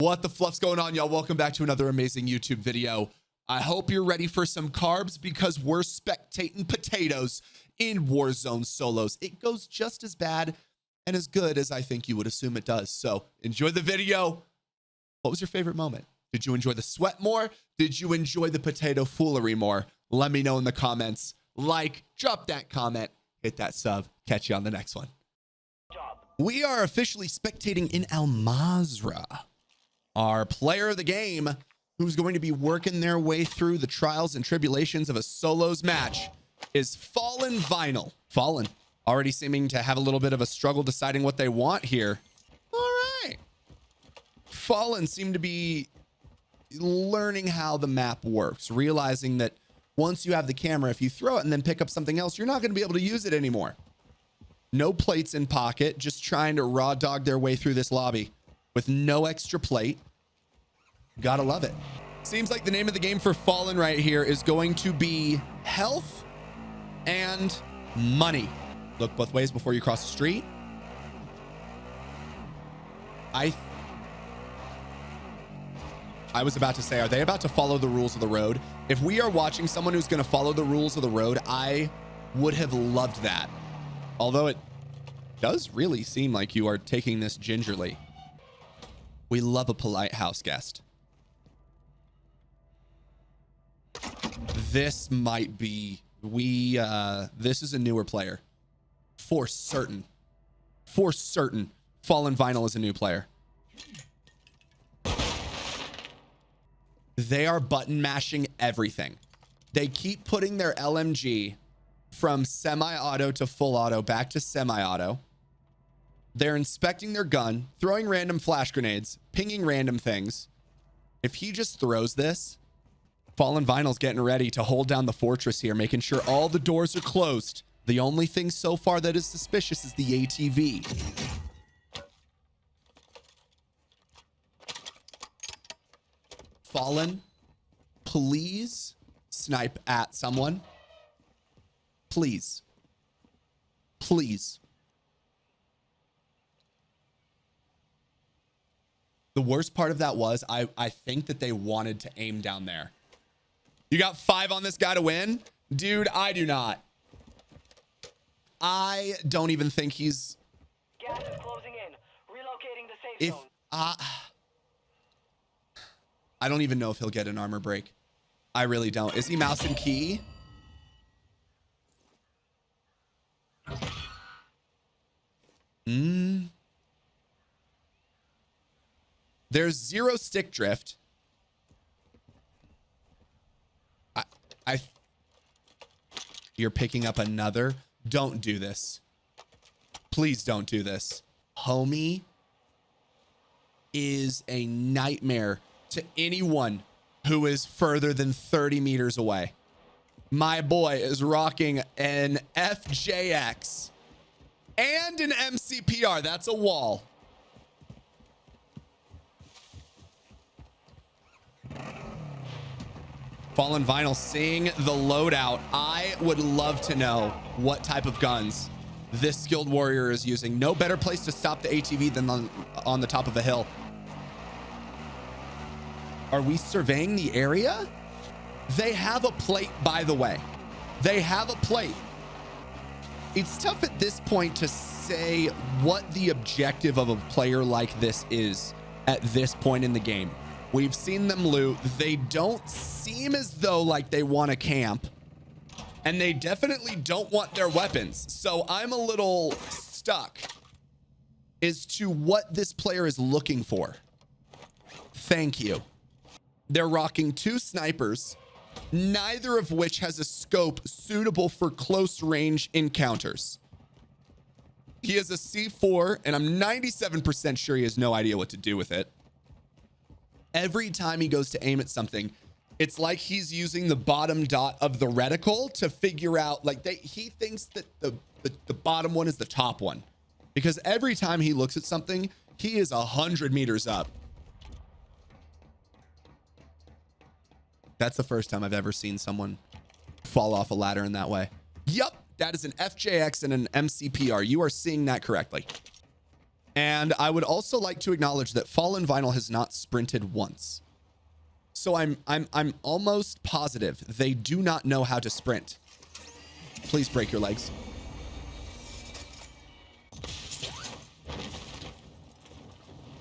What the fluff's going on, y'all? Welcome back to another amazing YouTube video. I hope you're ready for some carbs because we're spectating potatoes in Warzone solos. It goes just as bad and as good as I think you would assume it does. So enjoy the video. What was your favorite moment? Did you enjoy the sweat more? Did you enjoy the potato foolery more? Let me know in the comments. Like, drop that comment, hit that sub. Catch you on the next one. We are officially spectating in Al Mazrah. Our player of the game, who's going to be working their way through the trials and tribulations of a solos match, is Fallen Vinyl. Fallen, already seeming to have a little bit of a struggle deciding what they want here. All right. Fallen seem to be learning how the map works, realizing that once you have the camera, if you throw it and then pick up something else, you're not going to be able to use it anymore. No plates in pocket, just trying to raw dog their way through this lobby with no extra plate. Gotta love it. Seems like the name of the game for Fallen right here is going to be health and money. Look both ways before you cross the street. I was about to say, are they about to follow the rules of the road? If we are watching someone who's going to follow the rules of the road, I would have loved that. Although it does really seem like you are taking this gingerly. We love a polite house guest. This might be, this is a newer player. For certain. For certain. Fallen Vinyl is a new player. They are button mashing everything. They keep putting their LMG from semi-auto to full auto back to semi-auto. They're inspecting their gun, throwing random flash grenades, pinging random things. If he just throws this, Fallen Vinyl's getting ready to hold down the fortress here, making sure all the doors are closed. The only thing so far that is suspicious is the ATV. Fallen, please snipe at someone. Please. Please. The worst part of that was I think that they wanted to aim down there. You got 5 on this guy to win? Dude, I do not. I don't even think he's... Gas is closing in. Relocating the safe zone. I don't even know if he'll get an armor break. I really don't. Is he mouse and key? There's 0 stick drift. You're picking up another. Don't do this. Please don't do this. Homie is a nightmare to anyone who is further than 30 meters away. My boy is rocking an FJX and an MCPR. That's a wall. Fallen Vinyl seeing the loadout. I would love to know what type of guns this skilled warrior is using. No better place to stop the ATV than on the top of a hill. Are we surveying the area? They have a plate, by the way. They have a plate. It's tough at this point to say what the objective of a player like this is at this point in the game. We've seen them loot. They don't seem as though like they want to camp. And they definitely don't want their weapons. So I'm a little stuck as to what this player is looking for. Thank you. They're rocking 2 snipers, neither of which has a scope suitable for close range encounters. He has a C4, and I'm 97% sure he has no idea what to do with it. Every time he goes to aim at something, it's like he's using the bottom dot of the reticle to figure out, like he thinks that the bottom one is the top one, because every time he looks at something, he is 100 meters up. That's the first time I've ever seen someone fall off a ladder in that way. Yup, that is an FJX and an MCPR. You are seeing that correctly. And I would also like to acknowledge that Fallen Vinyl has not sprinted once. So I'm almost positive they do not know how to sprint. Please break your legs.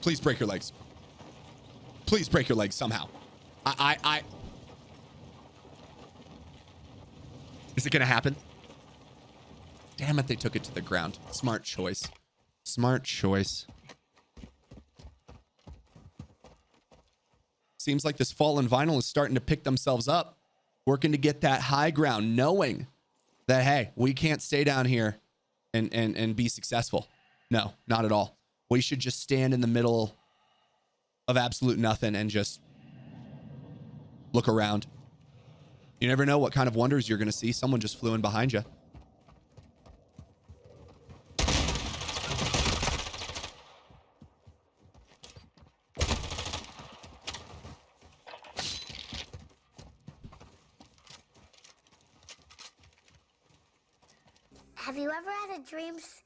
Please break your legs. Please break your legs somehow. Is it gonna happen? Damn it, they took it to the ground. Smart choice. Smart choice. Seems like this Fallen Vinyl is starting to pick themselves up, working to get that high ground, knowing that, hey, we can't stay down here and be successful. No, not at all. We should just stand in the middle of absolute nothing and just look around. You never know what kind of wonders you're going to see. Someone just flew in behind you. Have you ever had a dreams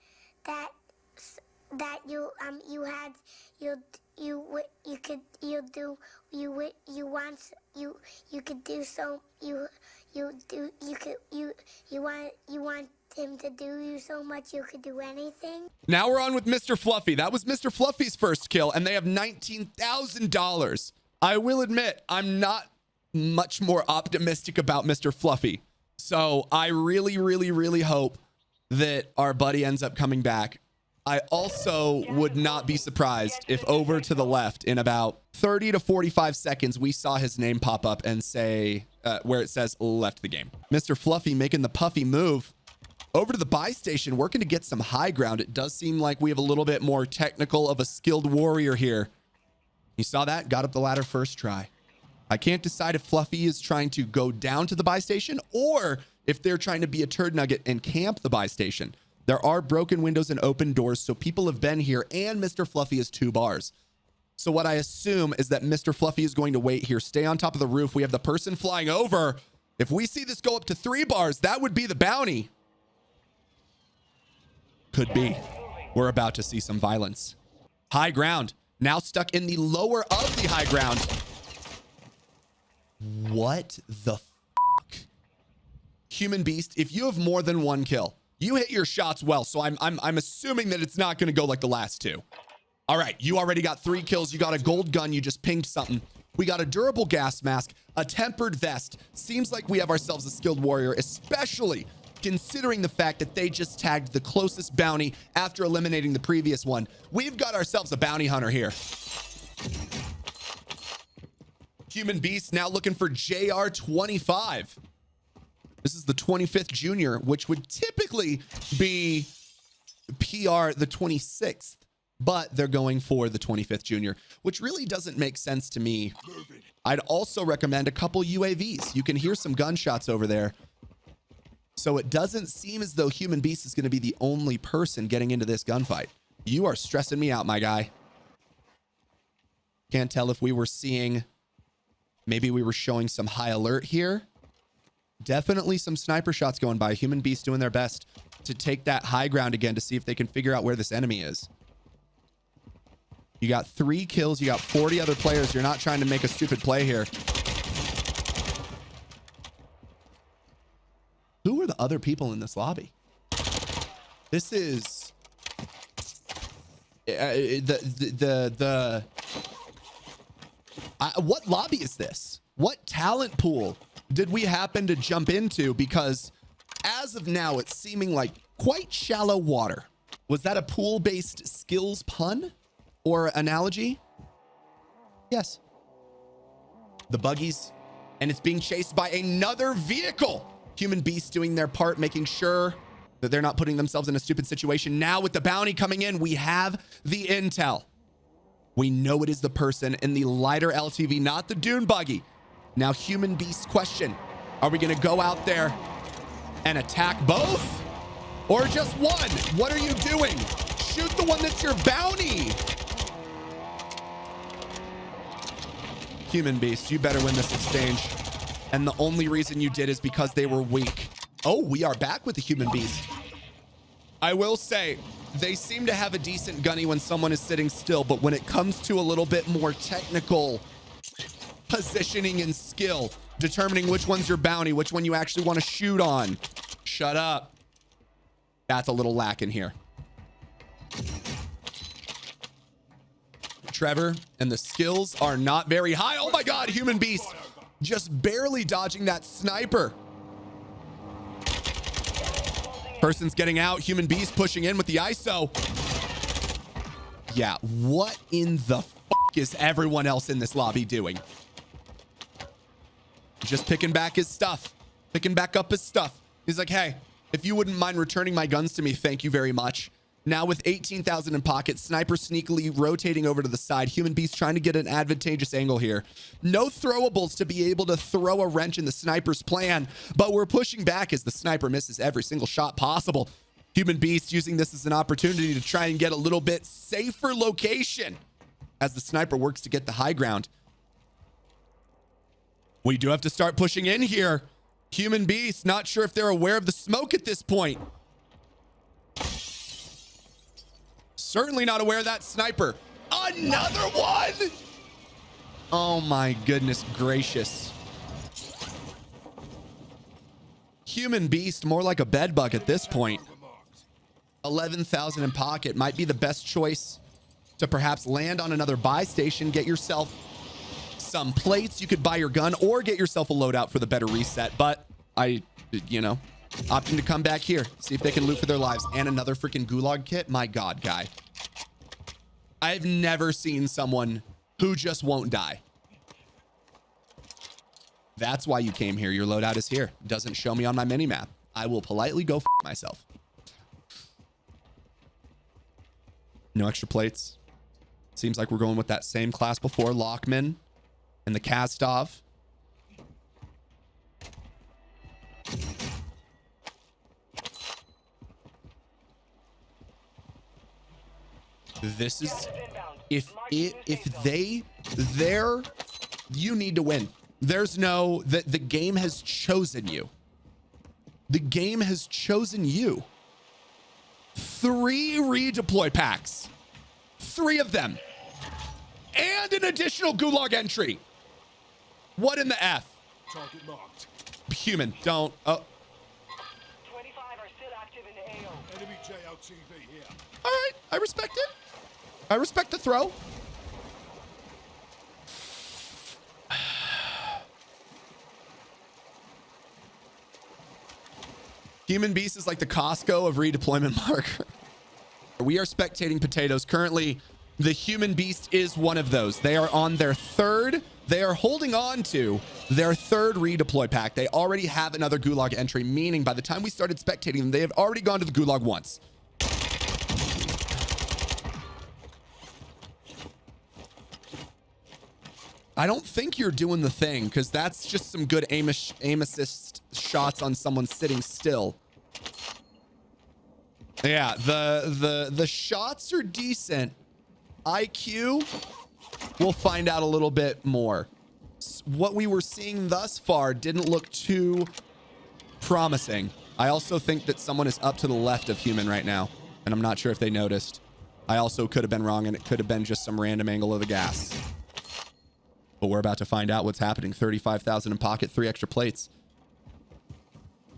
that you want him to do you so much you could do anything? Now we're on with Mr. Fluffy. That was Mr. Fluffy's first kill, and they have $19,000. I will admit, I'm not much more optimistic about Mr. Fluffy. So I really, really, really hope that our buddy ends up coming back. I also would not be surprised if over to the left in about 30 to 45 seconds, we saw his name pop up and say, where it says left the game. Mr. Fluffy making the puffy move over to the buy station, working to get some high ground. It does seem like we have a little bit more technical of a skilled warrior here. You saw that? Got up the ladder first try. I can't decide if Fluffy is trying to go down to the buy station or if they're trying to be a turd nugget and camp the buy station. There are broken windows and open doors, so people have been here, and Mr. Fluffy is 2 bars. So what I assume is that Mr. Fluffy is going to wait here, stay on top of the roof. We have the person flying over. If we see this go up to 3 bars, that would be the bounty. Could be. We're about to see some violence. High ground. Now stuck in the lower of the high ground. What the fuck? Human Beast, if you have more than 1 kill, you hit your shots well, so I'm assuming that it's not going to go like the last 2. All right, you already got 3 kills. You got a gold gun. You just pinged something. We got a durable gas mask, a tempered vest. Seems like we have ourselves a skilled warrior, especially considering the fact that they just tagged the closest bounty after eliminating the previous one. We've got ourselves a bounty hunter here. Human Beast now looking for JR25. This is the 25th junior, which would typically be PR the 26th, but they're going for the 25th junior, which really doesn't make sense to me. I'd also recommend a couple UAVs. You can hear some gunshots over there. So it doesn't seem as though Human Beast is going to be the only person getting into this gunfight. You are stressing me out, my guy. Can't tell if we were seeing, maybe we were showing some high alert here. Definitely some sniper shots going by. Human Beast doing their best to take that high ground again to see if they can figure out where this enemy is. You got 3 kills. You got 40 other players. You're not trying to make a stupid play here. Who are the other people in this lobby? This is what lobby is this? What talent pool did we happen to jump into? Because as of now, it's seeming like quite shallow water. Was that a pool-based skills pun or analogy? Yes. The buggies, and it's being chased by another vehicle. Human Beasts doing their part, making sure that they're not putting themselves in a stupid situation. Now with the bounty coming in, we have the intel. We know it is the person in the lighter LTV, not the dune buggy. Now, Human Beast question. Are we going to go out there and attack both or just one? What are you doing? Shoot the one that's your bounty. Human Beast, you better win this exchange. And the only reason you did is because they were weak. Oh, we are back with the Human Beast. I will say, They seem to have a decent gunny when someone is sitting still, but when it comes to a little bit more technical positioning and skill, determining which one's your bounty, which one you actually want to shoot on. Shut up. That's a little lacking here. Trevor and the skills are not very high. Oh my God, Human Beast just barely dodging that sniper. Person's getting out. Human Beast pushing in with the ISO. Yeah, what in the fuck is everyone else in this lobby doing? Just picking back his stuff. Picking back up his stuff. He's like, hey, if you wouldn't mind returning my guns to me, thank you very much. Now with 18,000 in pocket, Sniper sneakily rotating over to the side. Human Beast trying to get an advantageous angle here. No throwables to be able to throw a wrench in the Sniper's plan, but we're pushing back as the Sniper misses every single shot possible. Human Beast using this as an opportunity to try and get a little bit safer location as the Sniper works to get the high ground. We do have to start pushing in here. Human Beast, not sure if they're aware of the smoke at this point. Certainly not aware of that Sniper. Another one! Oh my goodness gracious. Human Beast, more like a bed bug at this point. 11,000 in pocket might be the best choice to perhaps land on another buy station, get yourself some plates. You could buy your gun or get yourself a loadout for the better reset. But opting to come back here, see if they can loot for their lives. And another freaking gulag kit. My God, guy. I've never seen someone who just won't die. That's why you came here. Your loadout is here. Doesn't show me on my mini map. I will politely go f myself. No extra plates. Seems like we're going with that same class before. Lockman and the Kastov. This is if they're you need to win. There's no the game has chosen you. The game has chosen you. 3 redeploy packs. 3 of them. And an additional gulag entry. What in the F? Target marked. Human, don't. Oh. 25 are still active in the AO. Enemy JLTV here. All right, I respect it. I respect the throw. Human Beast is like the Costco of redeployment marker. We are spectating potatoes. Currently, the Human Beast is one of those. They are on their 3rd. They are holding on to their 3rd redeploy pack. They already have another gulag entry, meaning by the time we started spectating them, they have already gone to the gulag once. I don't think you're doing the thing, because that's just some good aim assist shots on someone sitting still. Yeah, the shots are decent. IQ, we'll find out a little bit more. What we were seeing thus far didn't look too promising. I also think that someone is up to the left of Human right now, and I'm not sure if they noticed. I also could have been wrong, and it could have been just some random angle of the gas. But we're about to find out what's happening. 35,000 in pocket, 3 extra plates.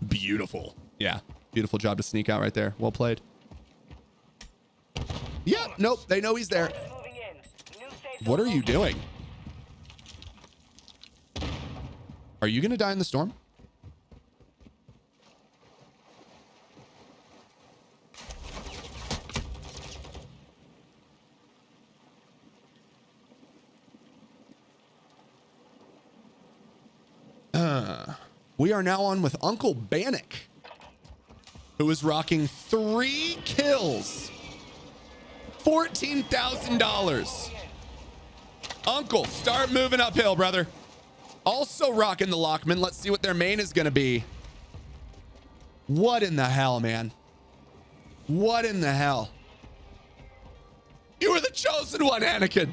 Beautiful. Yeah, beautiful job to sneak out right there. Well played. Yeah, nope, they know he's there. What are you doing? Are you going to die in the storm? We are now on with Uncle Bannock, who is rocking 3 kills. $14,000. Uncle, start moving uphill, brother. Also rocking the Lockman. Let's see what their main is going to be. What in the hell, man? What in the hell? You were the chosen one, Anakin.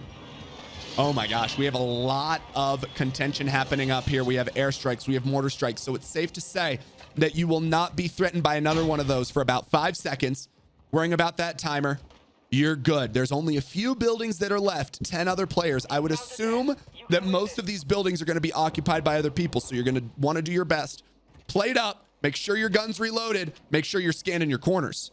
Oh my gosh, we have a lot of contention happening up here. We have airstrikes, we have mortar strikes, so it's safe to say that you will not be threatened by another one of those for about 5 seconds. Worrying about that timer. You're good. There's only a few buildings that are left. 10 other players. I would assume that most of these buildings are going to be occupied by other people. So you're going to want to do your best. Play it up. Make sure your gun's reloaded. Make sure you're scanning your corners.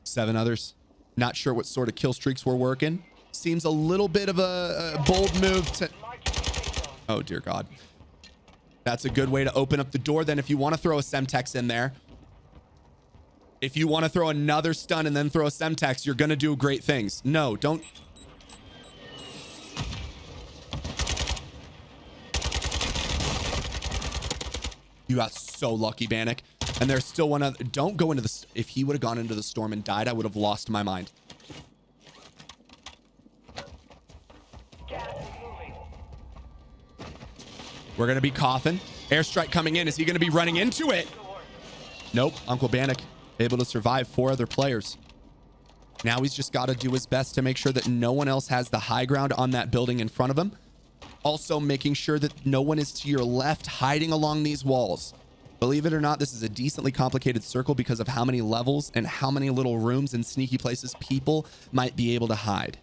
7 others. Not sure what sort of kill streaks we're working. Seems a little bit of a bold move to... Oh, dear God. That's a good way to open up the door. Then if you want to throw a Semtex in there, if you want to throw another stun and then throw a Semtex, you're going to do great things. No, don't. You got so lucky, Bannock. And there's still one other. Don't go into the... If he would have gone into the storm and died, I would have lost my mind. We're going to be coughing. Airstrike coming in. Is he going to be running into it? Nope. Uncle Bannock able to survive 4 other players. Now he's just got to do his best to make sure that no one else has the high ground on that building in front of him. Also making sure that no one is to your left hiding along these walls. Believe it or not, this is a decently complicated circle because of how many levels and how many little rooms and sneaky places people might be able to hide.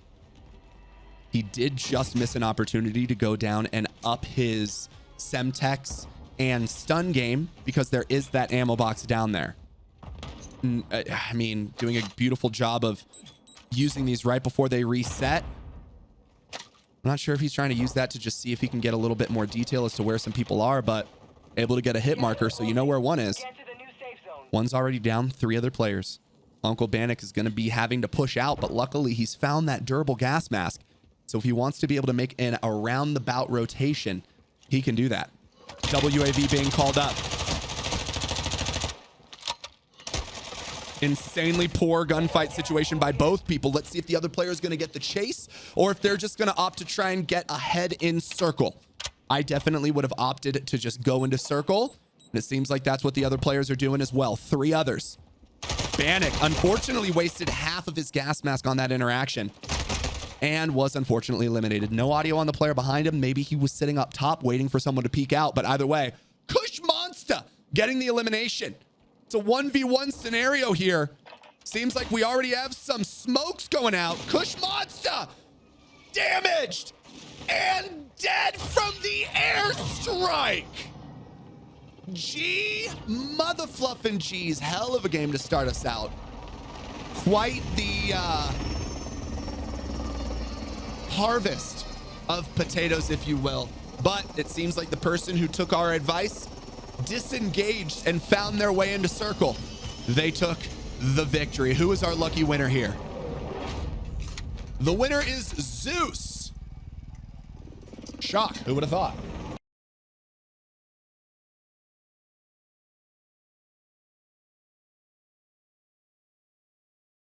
He did just miss an opportunity to go down and up his Semtex and stun game because there is that ammo box down there. I mean, doing a beautiful job of using these right before they reset. I'm not sure if he's trying to use that to just see if he can get a little bit more detail as to where some people are, but able to get a hit marker so you know where one is. One's already down, 3 other players. Uncle Bannock is going to be having to push out, but luckily he's found that durable gas mask. So if he wants to be able to make an around-the-bout rotation, he can do that. WAV being called up. Insanely poor gunfight situation by both people. Let's see if the other player is going to get the chase or if they're just going to opt to try and get ahead in circle. I definitely would have opted to just go into circle. And it seems like that's what the other players are doing as well. 3 others. Bannock unfortunately wasted half of his gas mask on that interaction and was unfortunately eliminated. No audio on the player behind him. Maybe he was sitting up top waiting for someone to peek out. But either way, Kush Monster getting the elimination. It's a 1v1 scenario here. Seems like we already have some smokes going out. Kush Monster damaged and dead from the airstrike. G motherfluffin' G's. Hell of a game to start us out. Quite the harvest of potatoes, if you will. But it seems like the person who took our advice disengaged and found their way into circle. They took the victory. Who is our lucky winner here? The winner is Zeus. Shock. Who would have thought?